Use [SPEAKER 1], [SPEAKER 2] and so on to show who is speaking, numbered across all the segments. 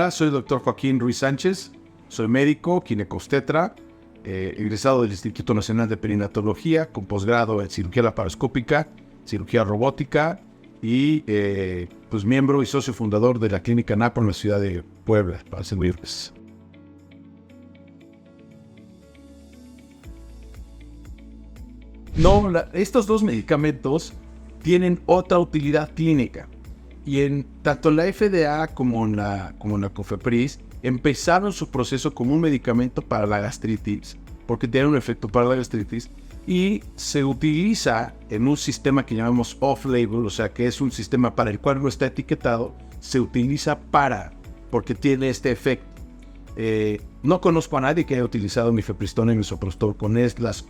[SPEAKER 1] Hola, soy el doctor Joaquín Ruiz Sánchez, soy médico, ginecobstetra, egresado del Instituto Nacional de Perinatología, con posgrado en cirugía laparoscópica, cirugía robótica y pues miembro y socio fundador de la Clínica Napo en la ciudad de Puebla, para servirles. No, estos dos medicamentos tienen otra utilidad clínica. Y tanto en la FDA como en la COFEPRIS empezaron su proceso como un medicamento para la gastritis, porque tiene un efecto para la gastritis, y se utiliza en un sistema que llamamos off-label, o sea que es un sistema para el cual no está etiquetado, se utiliza porque tiene este efecto. No conozco a nadie que haya utilizado mifepristona y misoprostol con las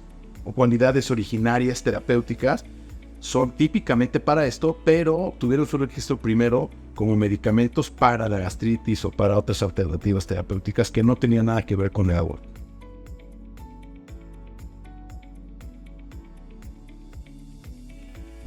[SPEAKER 1] cualidades originarias terapéuticas. Son típicamente para esto, pero tuvieron su registro primero como medicamentos para la gastritis o para otras alternativas terapéuticas que no tenían nada que ver con el aborto.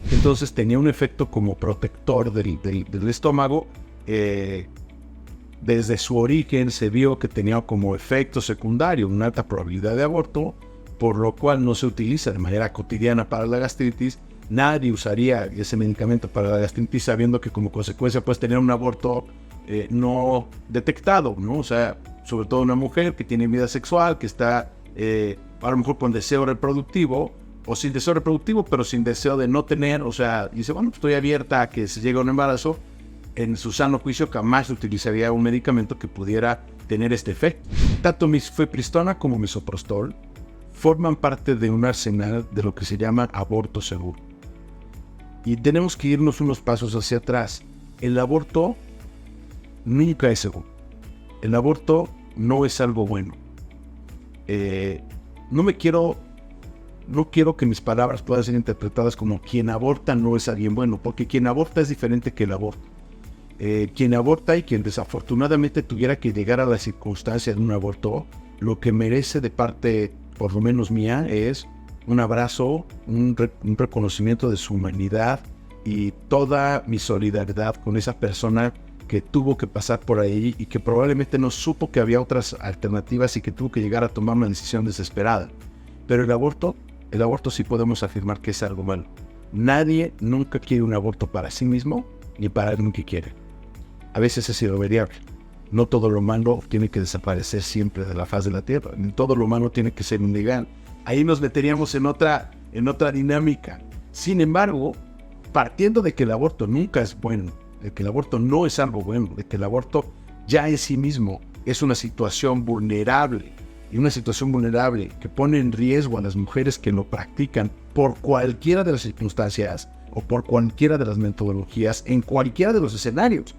[SPEAKER 1] Entonces tenía un efecto como protector del estómago. Desde su origen se vio que tenía como efecto secundario una alta probabilidad de aborto, por lo cual no se utiliza de manera cotidiana para la gastritis. Nadie usaría ese medicamento para la gastritis sabiendo que como consecuencia puedes tener un aborto no detectado, ¿no? O sea, sobre todo una mujer que tiene vida sexual, que está a lo mejor con deseo reproductivo o sin deseo reproductivo, pero sin deseo de no tener, o sea, dice, bueno, estoy abierta a que se llegue a un embarazo. En su sano juicio jamás utilizaría un medicamento que pudiera tener este efecto. Tanto mifepristona como misoprostol forman parte de un arsenal de lo que se llama aborto seguro. Y tenemos que irnos unos pasos hacia atrás. El aborto nunca es seguro. El aborto no es algo bueno. No quiero que mis palabras puedan ser interpretadas como quien aborta no es alguien bueno, porque quien aborta es diferente que el aborto. Quien aborta y quien desafortunadamente tuviera que llegar a la circunstancia de un aborto, lo que merece de parte, por lo menos mía, es un abrazo, un reconocimiento de su humanidad y toda mi solidaridad con esa persona que tuvo que pasar por ahí y que probablemente no supo que había otras alternativas y que tuvo que llegar a tomar una decisión desesperada. Pero el aborto sí podemos afirmar que es algo malo. Nadie nunca quiere un aborto para sí mismo ni para alguien que quiere. A veces es irremediable. No todo lo malo tiene que desaparecer siempre de la faz de la tierra. Ni todo lo malo tiene que ser ilegal. Ahí nos meteríamos en otra dinámica. Sin embargo, partiendo de que el aborto nunca es bueno, de que el aborto no es algo bueno, de que el aborto ya en sí mismo es una situación vulnerable, y una situación vulnerable que pone en riesgo a las mujeres que lo practican por cualquiera de las circunstancias o por cualquiera de las metodologías, en cualquiera de los escenarios.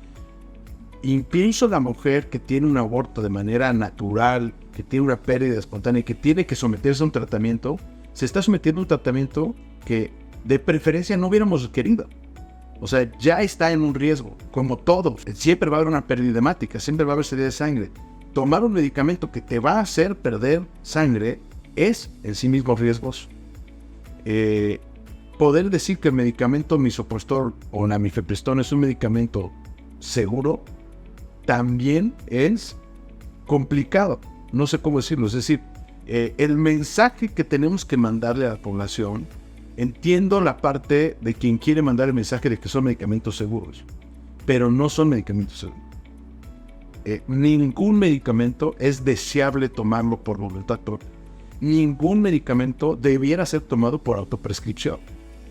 [SPEAKER 1] Incluso la mujer que tiene un aborto de manera natural, que tiene una pérdida espontánea y que tiene que someterse a un tratamiento, se está sometiendo a un tratamiento que de preferencia no hubiéramos querido. O sea, ya está en un riesgo, como todo. Siempre va a haber una pérdida hemática, siempre va a haber salida de sangre. Tomar un medicamento que te va a hacer perder sangre es en sí mismo riesgoso. Poder decir que el medicamento misoprostol o la mifepristona es un medicamento seguro también es complicado. No sé cómo decirlo. Es decir, el mensaje que tenemos que mandarle a la población, entiendo la parte de quien quiere mandar el mensaje de que son medicamentos seguros, pero no son medicamentos seguros. Ningún medicamento es deseable tomarlo por voluntad propia. Ningún medicamento debiera ser tomado por autoprescripción.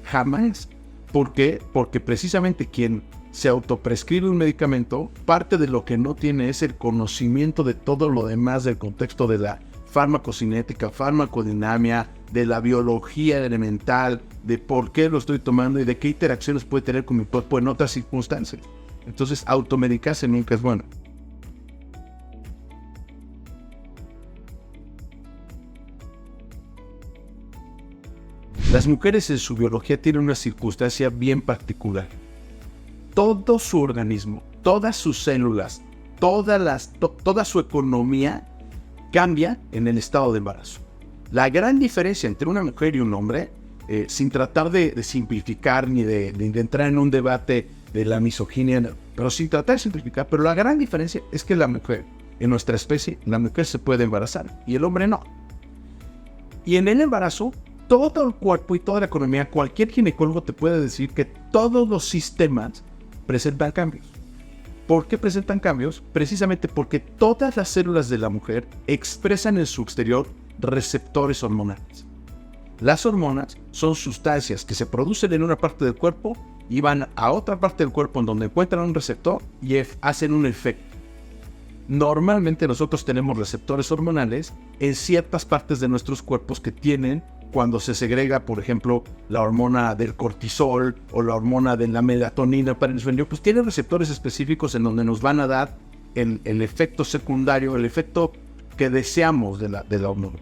[SPEAKER 1] Jamás. ¿Por qué? Porque precisamente quien se autoprescribe un medicamento, parte de lo que no tiene es el conocimiento de todo lo demás del contexto de la farmacocinética, farmacodinamia, de la biología elemental, de por qué lo estoy tomando y de qué interacciones puede tener con mi cuerpo en otras circunstancias. Entonces, automedicarse nunca es bueno. Las mujeres en su biología tienen una circunstancia bien particular. Todo su organismo, todas sus células, toda su economía cambia en el estado de embarazo. La gran diferencia entre una mujer y un hombre, sin tratar de simplificar ni de entrar en un debate de la misoginia pero sin tratar de simplificar. Pero la gran diferencia es que la mujer, en nuestra especie, la mujer se puede embarazar y el hombre no. Y en el embarazo, todo el cuerpo y toda la economía, cualquier ginecólogo te puede decir que todos los sistemas presentan cambios. ¿Por qué presentan cambios? Precisamente porque todas las células de la mujer expresan en su exterior receptores hormonales. Las hormonas son sustancias que se producen en una parte del cuerpo y van a otra parte del cuerpo en donde encuentran un receptor y hacen un efecto. Normalmente nosotros tenemos receptores hormonales en ciertas partes de nuestros cuerpos que tienen cuando se segrega, por ejemplo, la hormona del cortisol o la hormona de la melatonina para el sueño, pues tienen receptores específicos en donde nos van a dar el efecto secundario, el efecto que deseamos de la hormona.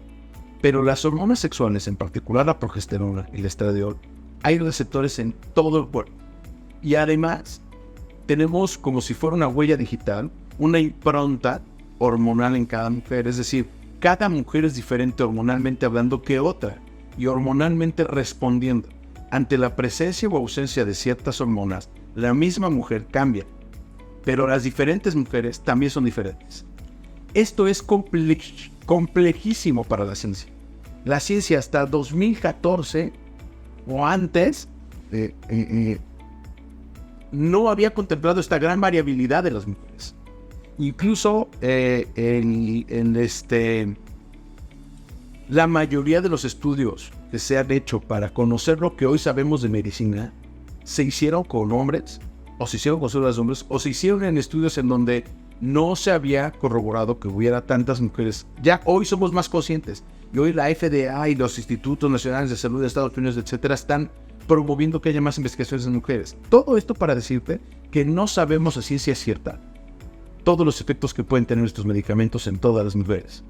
[SPEAKER 1] Pero las hormonas sexuales, en particular la progesterona y el estradiol, hay receptores en todo el cuerpo. Y además, tenemos como si fuera una huella digital, una impronta hormonal en cada mujer. Es decir, cada mujer es diferente hormonalmente hablando que otra y hormonalmente respondiendo. Ante la presencia o ausencia de ciertas hormonas, la misma mujer cambia, pero las diferentes mujeres también son diferentes. Esto es complejísimo para la ciencia. La ciencia hasta 2014 o antes no había contemplado esta gran variabilidad de las mujeres. Incluso la mayoría de los estudios que se han hecho para conocer lo que hoy sabemos de medicina se hicieron con hombres, o se hicieron con células de hombres, o se hicieron en estudios en donde no se había corroborado que hubiera tantas mujeres. Ya hoy somos más conscientes. Y hoy la FDA y los Institutos Nacionales de Salud de Estados Unidos, etcétera, están promoviendo que haya más investigaciones en mujeres. Todo esto para decirte que no sabemos a ciencia cierta todos los efectos que pueden tener estos medicamentos en todas las mujeres.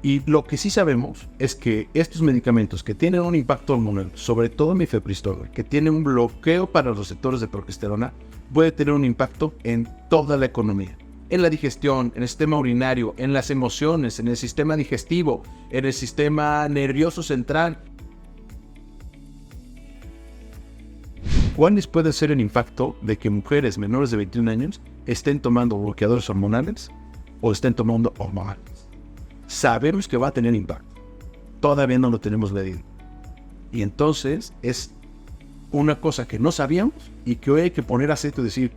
[SPEAKER 1] Y lo que sí sabemos es que estos medicamentos que tienen un impacto hormonal, sobre todo mifepristona, que tiene un bloqueo para los receptores de progesterona, puede tener un impacto en toda la economía. En la digestión, en el sistema urinario, en las emociones, en el sistema digestivo, en el sistema nervioso central. ¿Cuál puede ser el impacto de que mujeres menores de 21 años estén tomando bloqueadores hormonales o estén tomando hormonales? Sabemos que va a tener impacto. Todavía no lo tenemos medido. Y entonces es una cosa que no sabíamos y que hoy hay que poner aceite y decir,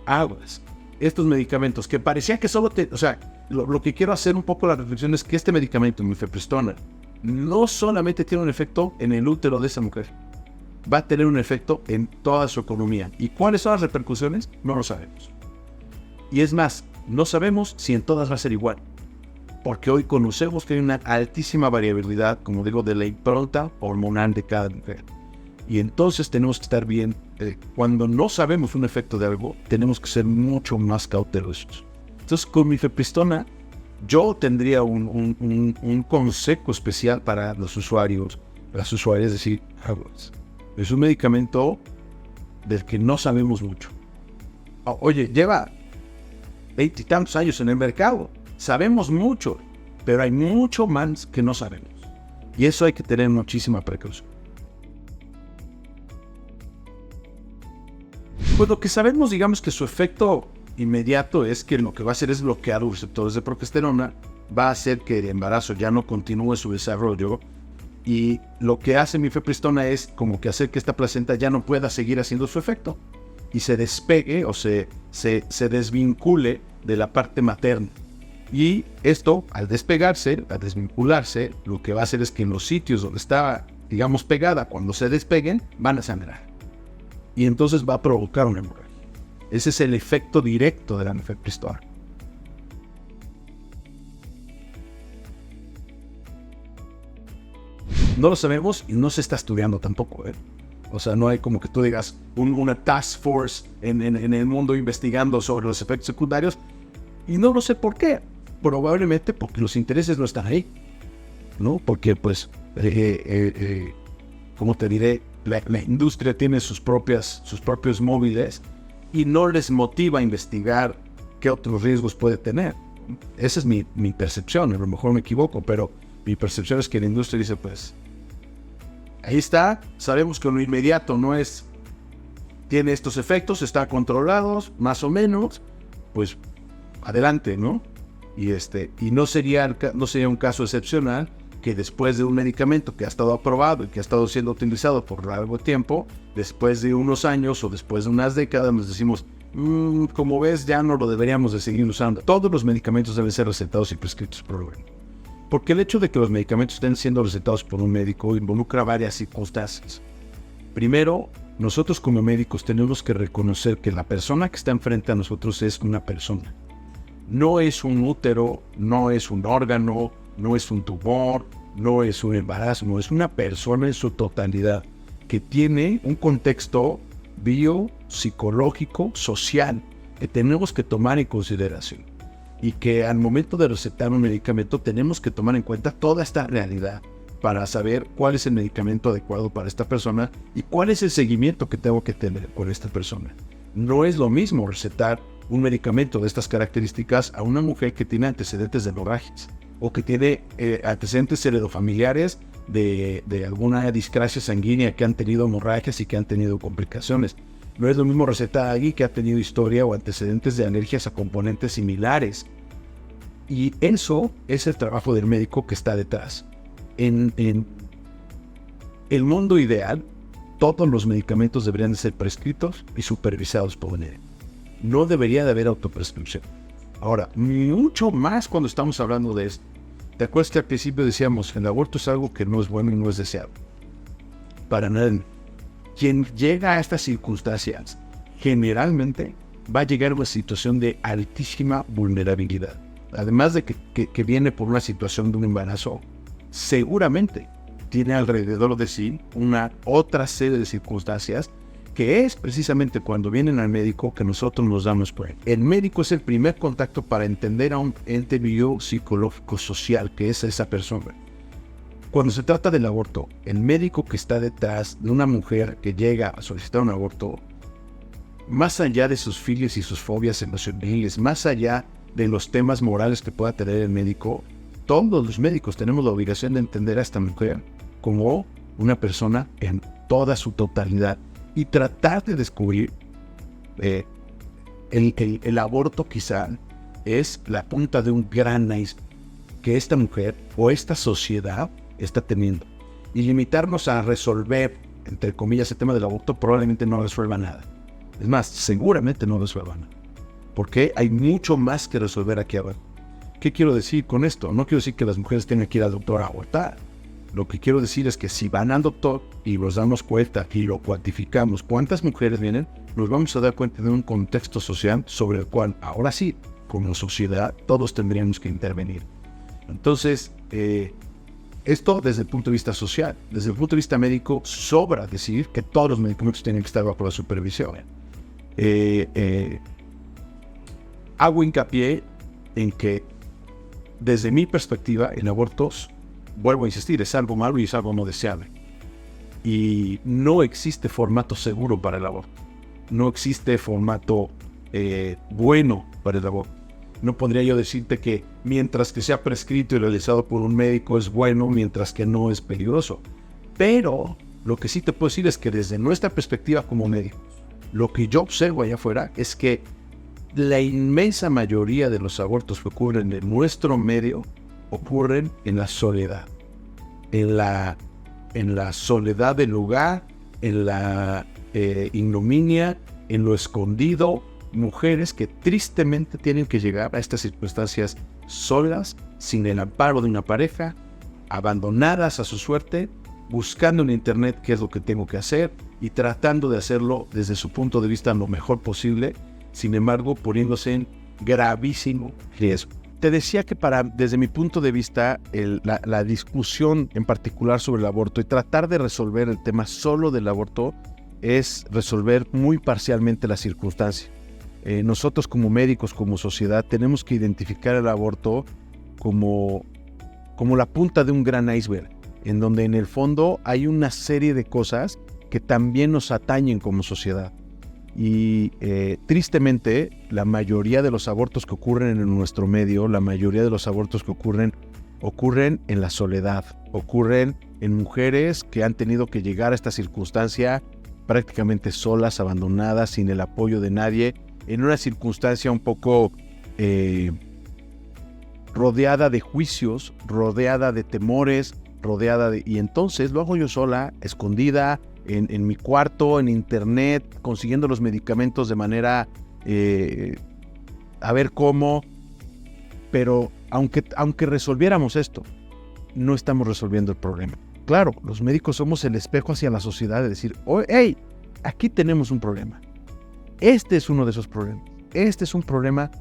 [SPEAKER 1] aguas. Estos medicamentos que parecía que solo lo que quiero hacer un poco la reflexión es que este medicamento, mifepristona, no solamente tiene un efecto en el útero de esa mujer, va a tener un efecto en toda su economía. ¿Y cuáles son las repercusiones? No lo sabemos. Y es más, no sabemos si en todas va a ser igual. Porque hoy conocemos que hay una altísima variabilidad, como digo, de la impronta hormonal de cada mujer. Y entonces tenemos que estar bien. Cuando no sabemos un efecto de algo, tenemos que ser mucho más cautelosos. Entonces, con mifepristona, yo tendría un consejo especial para los usuarios, las usuarias, es decir, es un medicamento del que no sabemos mucho. Oye, lleva 20 y tantos años en el mercado. Sabemos mucho, pero hay mucho más que no sabemos. Y eso hay que tener muchísima precaución. Pues lo que sabemos, digamos que su efecto inmediato es que lo que va a hacer es bloquear los receptores de progesterona, va a hacer que el embarazo ya no continúe su desarrollo, y lo que hace mifepristona es como que hacer que esta placenta ya no pueda seguir haciendo su efecto y se despegue o se desvincule de la parte materna. Y esto, al despegarse, al desvincularse, lo que va a hacer es que en los sitios donde está, digamos, pegada, cuando se despeguen, van a sangrar. Y entonces va a provocar una hemorragia. Ese es el efecto directo de la mifepristona. No lo sabemos y no se está estudiando tampoco, ¿eh? O sea, no hay como que tú digas una task force en el mundo investigando sobre los efectos secundarios. Y no lo sé por qué. Probablemente porque los intereses no están ahí, ¿no? Porque, pues, ¿cómo te diré? La industria tiene sus propios móviles y no les motiva a investigar qué otros riesgos puede tener. Esa es mi percepción. A lo mejor me equivoco, pero mi percepción es que la industria dice, pues, ahí está. Sabemos que lo inmediato no es tiene estos efectos, está controlados, más o menos, pues adelante, ¿no? Y no sería un caso excepcional que después de un medicamento que ha estado aprobado y que ha estado siendo utilizado por largo tiempo, después de unos años o después de unas décadas nos decimos, como ves, ya no lo deberíamos de seguir usando. Todos los medicamentos deben ser recetados y prescritos por el médico. Porque el hecho de que los medicamentos estén siendo recetados por un médico involucra varias circunstancias. Primero, nosotros como médicos tenemos que reconocer que la persona que está enfrente a nosotros es una persona. No es un útero, no es un órgano, no es un tumor, no es un embarazo, no es una persona en su totalidad que tiene un contexto biopsicológico, social, que tenemos que tomar en consideración. Y que al momento de recetar un medicamento tenemos que tomar en cuenta toda esta realidad para saber cuál es el medicamento adecuado para esta persona y cuál es el seguimiento que tengo que tener con esta persona. No es lo mismo recetar un medicamento de estas características a una mujer que tiene antecedentes de hemorragias o que tiene antecedentes heredofamiliares de alguna discrasia sanguínea, que han tenido hemorragias y que han tenido complicaciones. No es lo mismo recetar a alguien que ha tenido historia o antecedentes de alergias a componentes similares. Y eso es el trabajo del médico que está detrás. En el mundo ideal, todos los medicamentos deberían de ser prescritos y supervisados por un médico. No debería de haber autoprescripción. Ahora, mucho más cuando estamos hablando de esto. ¿Te acuerdas que al principio decíamos, el aborto es algo que no es bueno y no es deseado? Para nada. Quien llega a estas circunstancias, generalmente va a llegar a una situación de altísima vulnerabilidad. Además de que viene por una situación de un embarazo, seguramente tiene alrededor de sí una otra serie de circunstancias que es precisamente cuando vienen al médico que nosotros nos damos cuenta. El médico es el primer contacto para entender a un ente biopsicológico social que es esa persona. Cuando se trata del aborto, el médico que está detrás de una mujer que llega a solicitar un aborto, más allá de sus filias y sus fobias emocionales, más allá de los temas morales que pueda tener el médico, todos los médicos tenemos la obligación de entender a esta mujer como una persona en toda su totalidad y tratar de descubrir el aborto quizá es la punta de un gran iceberg que esta mujer o esta sociedad está teniendo. Y limitarnos a resolver, entre comillas, el tema del aborto probablemente no resuelva nada. Es más, seguramente no resuelva nada. Porque hay mucho más que resolver aquí abajo. ¿Qué quiero decir con esto? No quiero decir que las mujeres tengan que ir al doctor a abortar. Lo que quiero decir es que si van al doctor y nos damos cuenta y lo cuantificamos cuántas mujeres vienen, nos vamos a dar cuenta de un contexto social sobre el cual ahora sí, como sociedad, todos tendríamos que intervenir. Entonces, esto desde el punto de vista social. Desde el punto de vista médico, sobra decir que todos los medicamentos tienen que estar bajo la supervisión. Hago hincapié en que, desde mi perspectiva, el aborto, vuelvo a insistir, es algo malo y es algo no deseable. Y no existe formato seguro para el aborto. No existe formato bueno para el aborto. No podría yo decirte que mientras que sea prescrito y realizado por un médico es bueno, mientras que no es peligroso. Pero lo que sí te puedo decir es que desde nuestra perspectiva como médicos, lo que yo observo allá afuera es que la inmensa mayoría de los abortos que ocurren en nuestro medio ocurren en la soledad. En la soledad del lugar, en la ignominia, en lo escondido. Mujeres que tristemente tienen que llegar a estas circunstancias solas, sin el amparo de una pareja, abandonadas a su suerte, buscando en internet qué es lo que tengo que hacer y tratando de hacerlo desde su punto de vista lo mejor posible, sin embargo poniéndose en gravísimo riesgo. Te decía que desde mi punto de vista, la discusión en particular sobre el aborto y tratar de resolver el tema solo del aborto es resolver muy parcialmente la circunstancia. Nosotros como médicos, como sociedad, tenemos que identificar el aborto como la punta de un gran iceberg, en donde en el fondo hay una serie de cosas que también nos atañen como sociedad. Y tristemente, la mayoría de los abortos que ocurren en nuestro medio, la mayoría de los abortos que ocurren en la soledad, ocurren en mujeres que han tenido que llegar a esta circunstancia prácticamente solas, abandonadas, sin el apoyo de nadie, en una circunstancia un poco rodeada de juicios, rodeada de temores, y entonces lo hago yo sola, escondida, en mi cuarto, en internet, consiguiendo los medicamentos de manera, a ver cómo, pero aunque resolviéramos esto, no estamos resolviendo el problema. Claro, los médicos somos el espejo hacia la sociedad de decir, oh, hey, aquí tenemos un problema. Este es uno de esos problemas. Este es un problema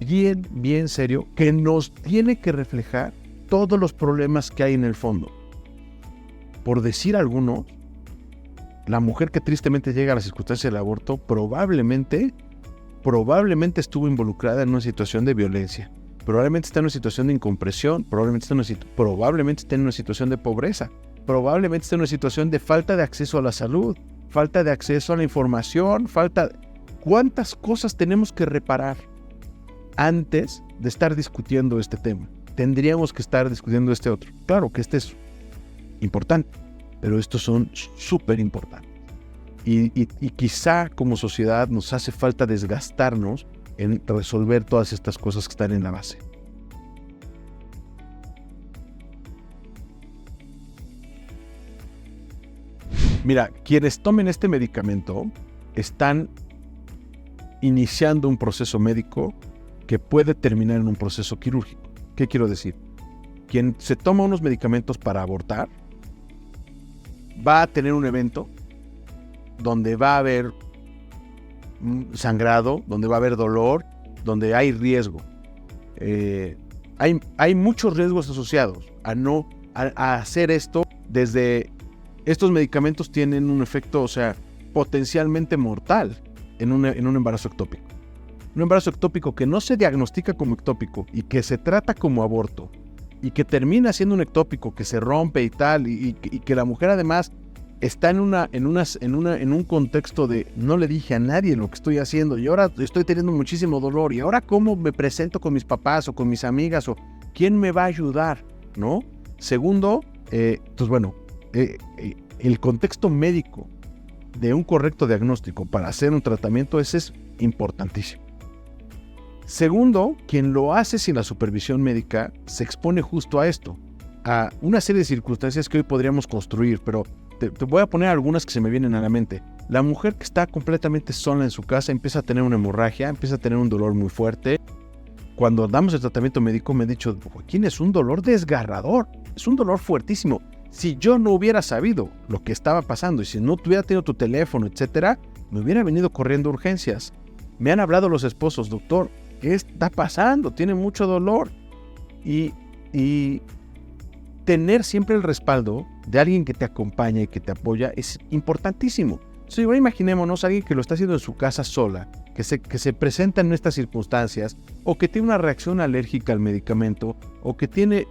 [SPEAKER 1] bien, bien serio que nos tiene que reflejar todos los problemas que hay en el fondo. Por decir algunos, la mujer que tristemente llega a la circunstancia del aborto probablemente estuvo involucrada en una situación de violencia. Probablemente está en una situación de incompresión, probablemente está en una situación de pobreza, probablemente está en una situación de falta de acceso a la salud, falta de acceso a la información, ¿Cuántas cosas tenemos que reparar antes de estar discutiendo este tema? Tendríamos que estar discutiendo este otro. Claro que este es importante, pero estos son súper importantes. Y quizá como sociedad nos hace falta desgastarnos en resolver todas estas cosas que están en la base. Mira, quienes tomen este medicamento están iniciando un proceso médico que puede terminar en un proceso quirúrgico. ¿Qué quiero decir? Quien se toma unos medicamentos para abortar va a tener un evento donde va a haber sangrado, donde va a haber dolor, donde hay riesgo. Hay muchos riesgos asociados a hacer esto. Desde estos medicamentos tienen un efecto, potencialmente mortal en un embarazo ectópico. Un embarazo ectópico que no se diagnostica como ectópico y que se trata como aborto y que termina siendo un ectópico que se rompe y tal, y que la mujer además está en un contexto de no le dije a nadie lo que estoy haciendo y ahora estoy teniendo muchísimo dolor y ahora cómo me presento con mis papás o con mis amigas o quién me va a ayudar, ¿no? Segundo, el contexto médico de un correcto diagnóstico para hacer un tratamiento ese es importantísimo. Segundo, quien lo hace sin la supervisión médica se expone justo a esto, a una serie de circunstancias que hoy podríamos construir, pero te voy a poner algunas que se me vienen a la mente. La mujer que está completamente sola en su casa empieza a tener una hemorragia, empieza a tener un dolor muy fuerte. Cuando damos el tratamiento médico me han dicho, Joaquín, es un dolor desgarrador, es un dolor fuertísimo. Si yo no hubiera sabido lo que estaba pasando y si no hubiera tenido tu teléfono, etcétera, me hubiera venido corriendo a urgencias. Me han hablado los esposos, doctor, ¿qué está pasando? Tiene mucho dolor. Y tener siempre el respaldo de alguien que te acompaña y que te apoya es importantísimo. Entonces, ahora imaginémonos a alguien que lo está haciendo en su casa sola, que se presenta en estas circunstancias, o que tiene una reacción alérgica al medicamento, o que tiene...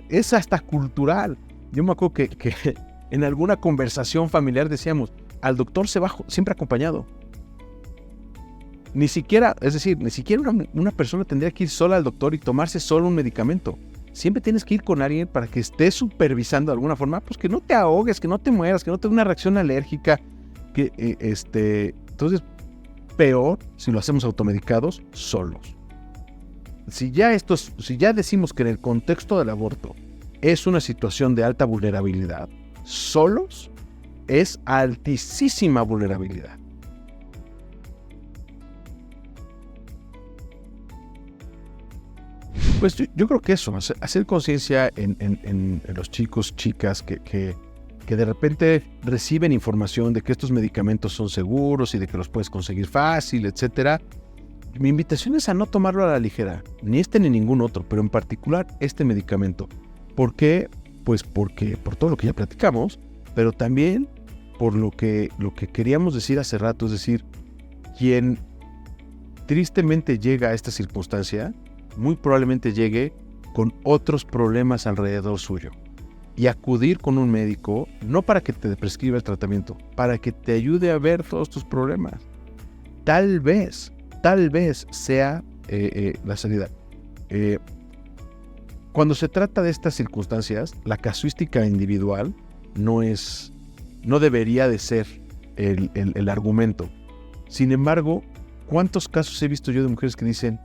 [SPEAKER 1] es hasta cultural. Yo me acuerdo que en alguna conversación familiar decíamos, al doctor se va siempre acompañado. Ni siquiera una persona tendría que ir sola al doctor y tomarse solo un medicamento. Siempre tienes que ir con alguien para que esté supervisando de alguna forma, pues que no te ahogues, que no te mueras, que no tengas una reacción alérgica. Entonces, peor si lo hacemos automedicados solos. Si ya decimos que en el contexto del aborto es una situación de alta vulnerabilidad, solos es altísima vulnerabilidad. Pues yo creo que eso, hacer conciencia en los chicos, chicas que de repente reciben información de que estos medicamentos son seguros y de que los puedes conseguir fácil, etcétera. Mi invitación es a no tomarlo a la ligera, ni este ni ningún otro, pero en particular este medicamento. ¿Por qué? Pues porque por todo lo que ya platicamos, pero también por lo que queríamos decir hace rato, es decir, quien tristemente llega a esta circunstancia, muy probablemente llegue con otros problemas alrededor suyo. Y acudir con un médico, no para que te prescriba el tratamiento, para que te ayude a ver todos tus problemas. Tal vez sea la salida. Cuando se trata de estas circunstancias, la casuística individual no debería de ser
[SPEAKER 2] el argumento. Sin embargo, ¿cuántos casos he visto yo de mujeres que dicen,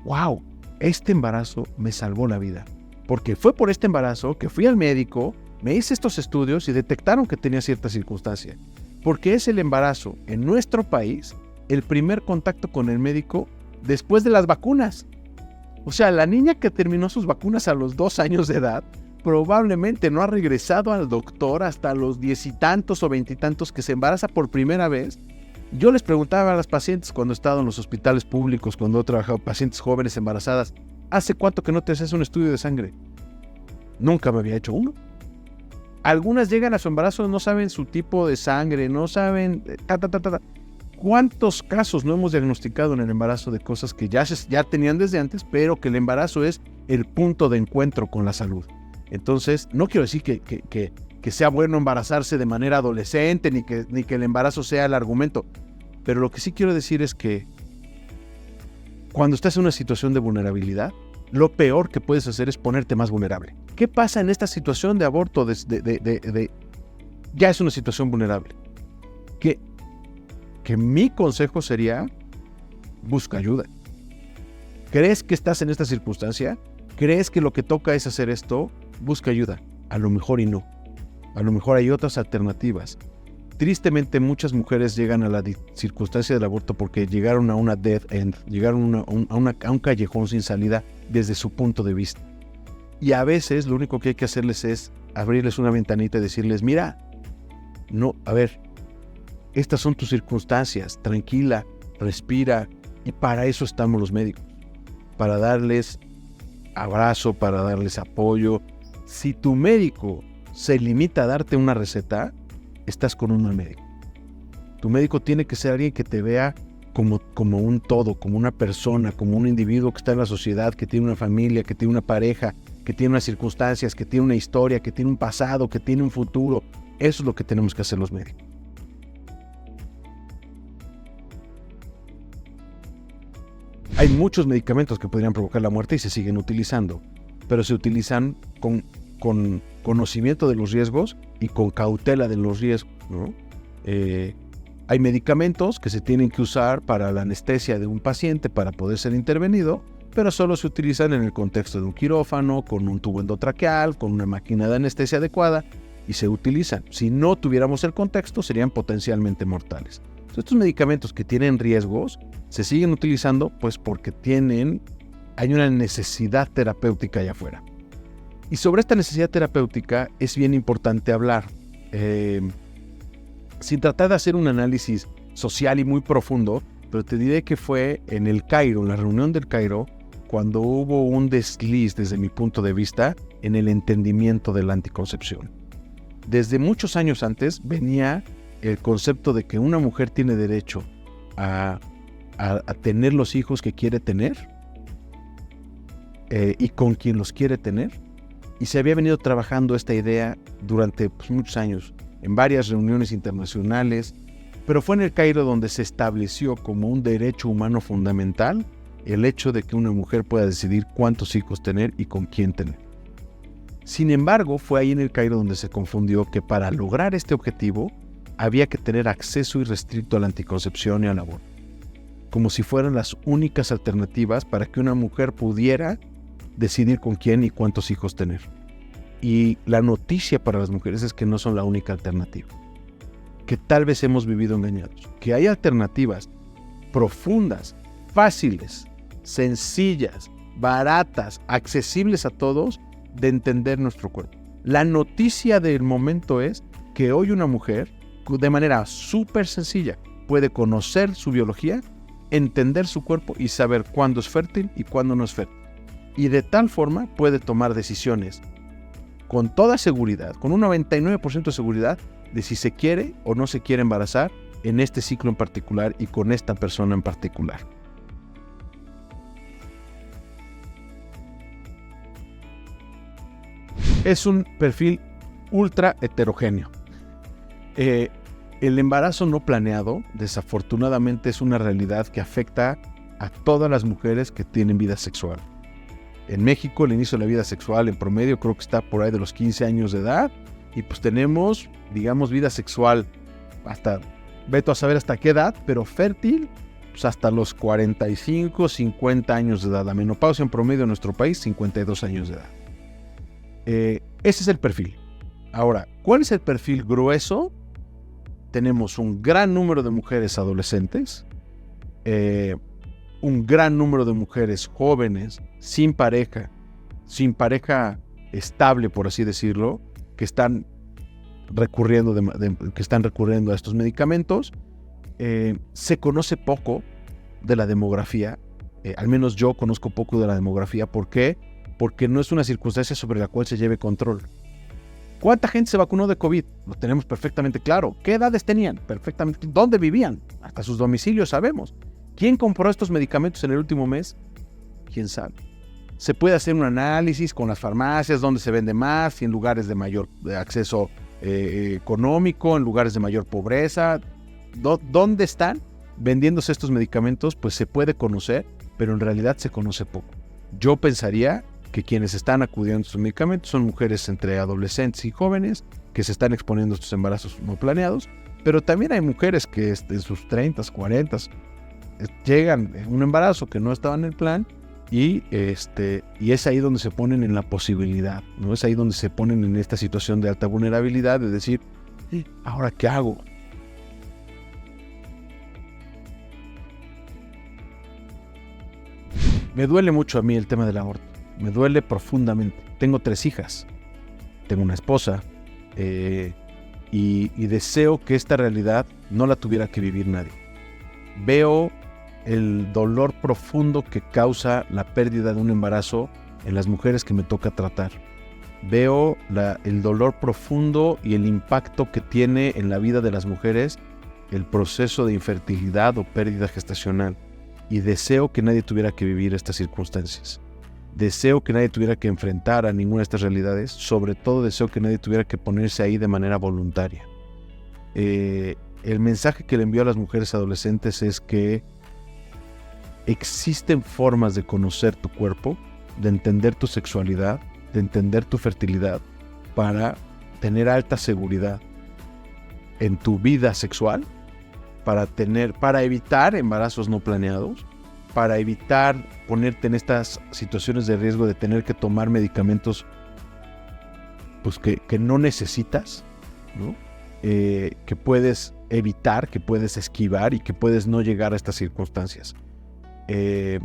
[SPEAKER 2] wow, este embarazo me salvó la vida? Porque fue por este embarazo que fui al médico, me hice estos estudios y detectaron que tenía cierta circunstancia. Porque es el embarazo en nuestro país el primer contacto con el médico después de las vacunas. O sea, la niña que terminó sus vacunas a los 2 años de edad probablemente no ha regresado al doctor hasta los 10 y tantos o 20 y tantos que se embaraza por primera vez. Yo les preguntaba a las pacientes cuando he estado en los hospitales públicos, cuando he trabajado pacientes jóvenes embarazadas, ¿hace cuánto que no te haces un estudio de sangre? Nunca me había hecho uno. Algunas llegan a su embarazo, no saben su tipo de sangre, no saben... ¿Cuántos casos no hemos diagnosticado en el embarazo de cosas que ya tenían desde antes, pero que el embarazo es el punto de encuentro con la salud? Entonces, no quiero decir que sea bueno embarazarse de manera adolescente, ni que el embarazo sea el argumento, pero lo que sí quiero decir es que cuando estás en una situación de vulnerabilidad, lo peor que puedes hacer es ponerte más vulnerable. ¿Qué pasa en esta situación de aborto? Ya es una situación vulnerable. Que mi consejo sería, busca ayuda. ¿Crees que estás en esta circunstancia? ¿Crees que lo que toca es hacer esto? Busca ayuda. A lo mejor y no. A lo mejor hay otras alternativas. Tristemente muchas mujeres llegan a la circunstancia del aborto porque llegaron a una dead end, llegaron a un callejón sin salida desde su punto de vista. Y a veces lo único que hay que hacerles es abrirles una ventanita y decirles, mira, no, a ver, estas son tus circunstancias, tranquila, respira, y para eso estamos los médicos, para darles abrazo, para darles apoyo. Si tu médico se limita a darte una receta, estás con un mal médico. Tu médico tiene que ser alguien que te vea como un todo, como una persona, como un individuo que está en la sociedad, que tiene una familia, que tiene una pareja, que tiene unas circunstancias, que tiene una historia, que tiene un pasado, que tiene un futuro. Eso es lo que tenemos que hacer los médicos. Hay muchos medicamentos que podrían provocar la muerte y se siguen utilizando, pero se utilizan con conocimiento de los riesgos y con cautela de los riesgos, ¿no? Hay medicamentos que se tienen que usar para la anestesia de un paciente para poder ser intervenido, pero solo se utilizan en el contexto de un quirófano, con un tubo endotraqueal, con una máquina de anestesia adecuada, y se utilizan. Si no tuviéramos el contexto, serían potencialmente mortales. Estos medicamentos que tienen riesgos se siguen utilizando pues porque hay una necesidad terapéutica allá afuera. Y sobre esta necesidad terapéutica es bien importante hablar. Sin tratar de hacer un análisis social y muy profundo, pero te diré que fue en el Cairo, en la reunión del Cairo, cuando hubo un desliz desde mi punto de vista en el entendimiento de la anticoncepción. Desde muchos años antes venía el concepto de que una mujer tiene derecho a tener los hijos que quiere tener y con quien los quiere tener. Y se había venido trabajando esta idea durante muchos años, en varias reuniones internacionales, pero fue en el Cairo donde se estableció como un derecho humano fundamental el hecho de que una mujer pueda decidir cuántos hijos tener y con quién tener. Sin embargo, fue ahí en el Cairo donde se confundió que para lograr este objetivo había que tener acceso irrestricto a la anticoncepción y al aborto, como si fueran las únicas alternativas para que una mujer pudiera decidir con quién y cuántos hijos tener. Y la noticia para las mujeres es que no son la única alternativa, que tal vez hemos vivido engañados, que hay alternativas profundas, fáciles, sencillas, baratas, accesibles a todos de entender nuestro cuerpo. La noticia del momento es que hoy una mujer, de manera súper sencilla, puede conocer su biología, entender su cuerpo y saber cuándo es fértil y cuándo no es fértil. Y de tal forma puede tomar decisiones con toda seguridad, con un 99% de seguridad, de si se quiere o no se quiere embarazar en este ciclo en particular y con esta persona en particular. Es un perfil ultra heterogéneo. El embarazo no planeado, desafortunadamente, es una realidad que afecta a todas las mujeres que tienen vida sexual. En México, el inicio de la vida sexual en promedio creo que está por ahí de los 15 años de edad y pues tenemos, digamos, vida sexual hasta veto a saber hasta qué edad, pero fértil, pues hasta los 45, 50 años de edad. La menopausia en promedio en nuestro país, 52 años de edad. Ese es el perfil. Ahora, ¿cuál es el perfil grueso? Tenemos un gran número de mujeres adolescentes, un gran número de mujeres jóvenes, sin pareja estable, por así decirlo, que están recurriendo a estos medicamentos. Se conoce poco de la demografía, al menos yo conozco poco de la demografía. ¿Por qué? Porque no es una circunstancia sobre la cual se lleve control. ¿Cuánta gente se vacunó de COVID? Lo tenemos perfectamente claro. ¿Qué edades tenían? Perfectamente. ¿Dónde vivían? Hasta sus domicilios sabemos. ¿Quién compró estos medicamentos en el último mes? ¿Quién sabe? Se puede hacer un análisis con las farmacias, dónde se vende más, en lugares de mayor acceso económico, en lugares de mayor pobreza. ¿Dónde están vendiéndose estos medicamentos? Pues se puede conocer, pero en realidad se conoce poco. Yo pensaría que quienes están acudiendo a estos medicamentos son mujeres entre adolescentes y jóvenes que se están exponiendo a estos embarazos no planeados, pero también hay mujeres que en sus 30, 40 llegan a un embarazo que no estaba en el plan y es ahí donde se ponen en la posibilidad, ¿no? Es ahí donde se ponen en esta situación de alta vulnerabilidad de decir, ¿ahora qué hago? Me duele mucho a mí el tema del aborto. Me duele profundamente. Tengo 3 hijas. Tengo una esposa. Y deseo que esta realidad no la tuviera que vivir nadie. Veo el dolor profundo que causa la pérdida de un embarazo en las mujeres que me toca tratar. Veo el dolor profundo y el impacto que tiene en la vida de las mujeres el proceso de infertilidad o pérdida gestacional. Y deseo que nadie tuviera que vivir estas circunstancias. Deseo que nadie tuviera que enfrentar a ninguna de estas realidades. Sobre todo deseo que nadie tuviera que ponerse ahí de manera voluntaria. El mensaje que le envío a las mujeres adolescentes es que existen formas de conocer tu cuerpo, de entender tu sexualidad, de entender tu fertilidad, para tener alta seguridad en tu vida sexual, para evitar embarazos no planeados, para evitar ponerte en estas situaciones de riesgo de tener que tomar medicamentos pues que no necesitas, ¿no? Que puedes evitar, que puedes esquivar y que puedes no llegar a estas circunstancias. Le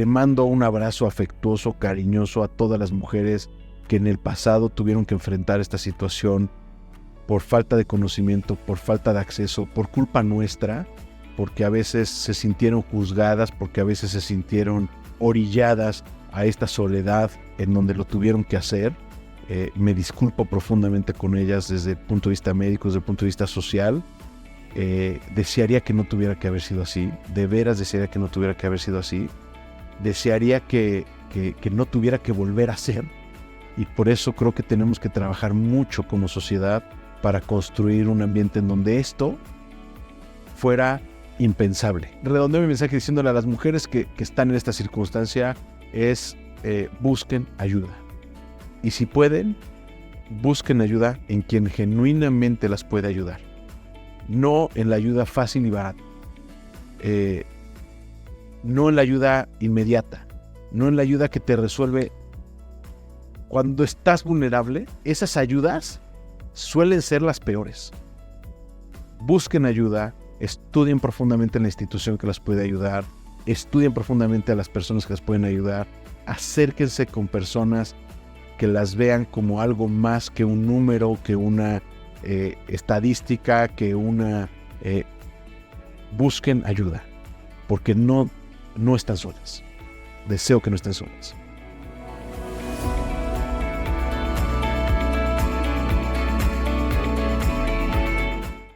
[SPEAKER 2] mando un abrazo afectuoso, cariñoso a todas las mujeres que en el pasado tuvieron que enfrentar esta situación por falta de conocimiento, por falta de acceso, por culpa nuestra, porque a veces se sintieron juzgadas, porque a veces se sintieron orilladas a esta soledad en donde lo tuvieron que hacer. Me disculpo profundamente con ellas desde el punto de vista médico, desde el punto de vista social. Desearía que no tuviera que haber sido así. De veras desearía que no tuviera que haber sido así. Desearía que no tuviera que volver a ser. Y por eso creo que tenemos que trabajar mucho como sociedad para construir un ambiente en donde esto fuera impensable. Redondeo mi mensaje diciéndole a las mujeres que están en esta circunstancia es busquen ayuda. Y si pueden, busquen ayuda en quien genuinamente las puede ayudar. No en la ayuda fácil y barata. No en la ayuda inmediata. No en la ayuda que te resuelve. Cuando estás vulnerable, esas ayudas suelen ser las peores. Busquen ayuda, estudien profundamente en la institución que las puede ayudar, estudien profundamente a las personas que las pueden ayudar, acérquense con personas que las vean como algo más que un número, que una estadística, que una... busquen ayuda, porque no están solas. Deseo que no estén solas.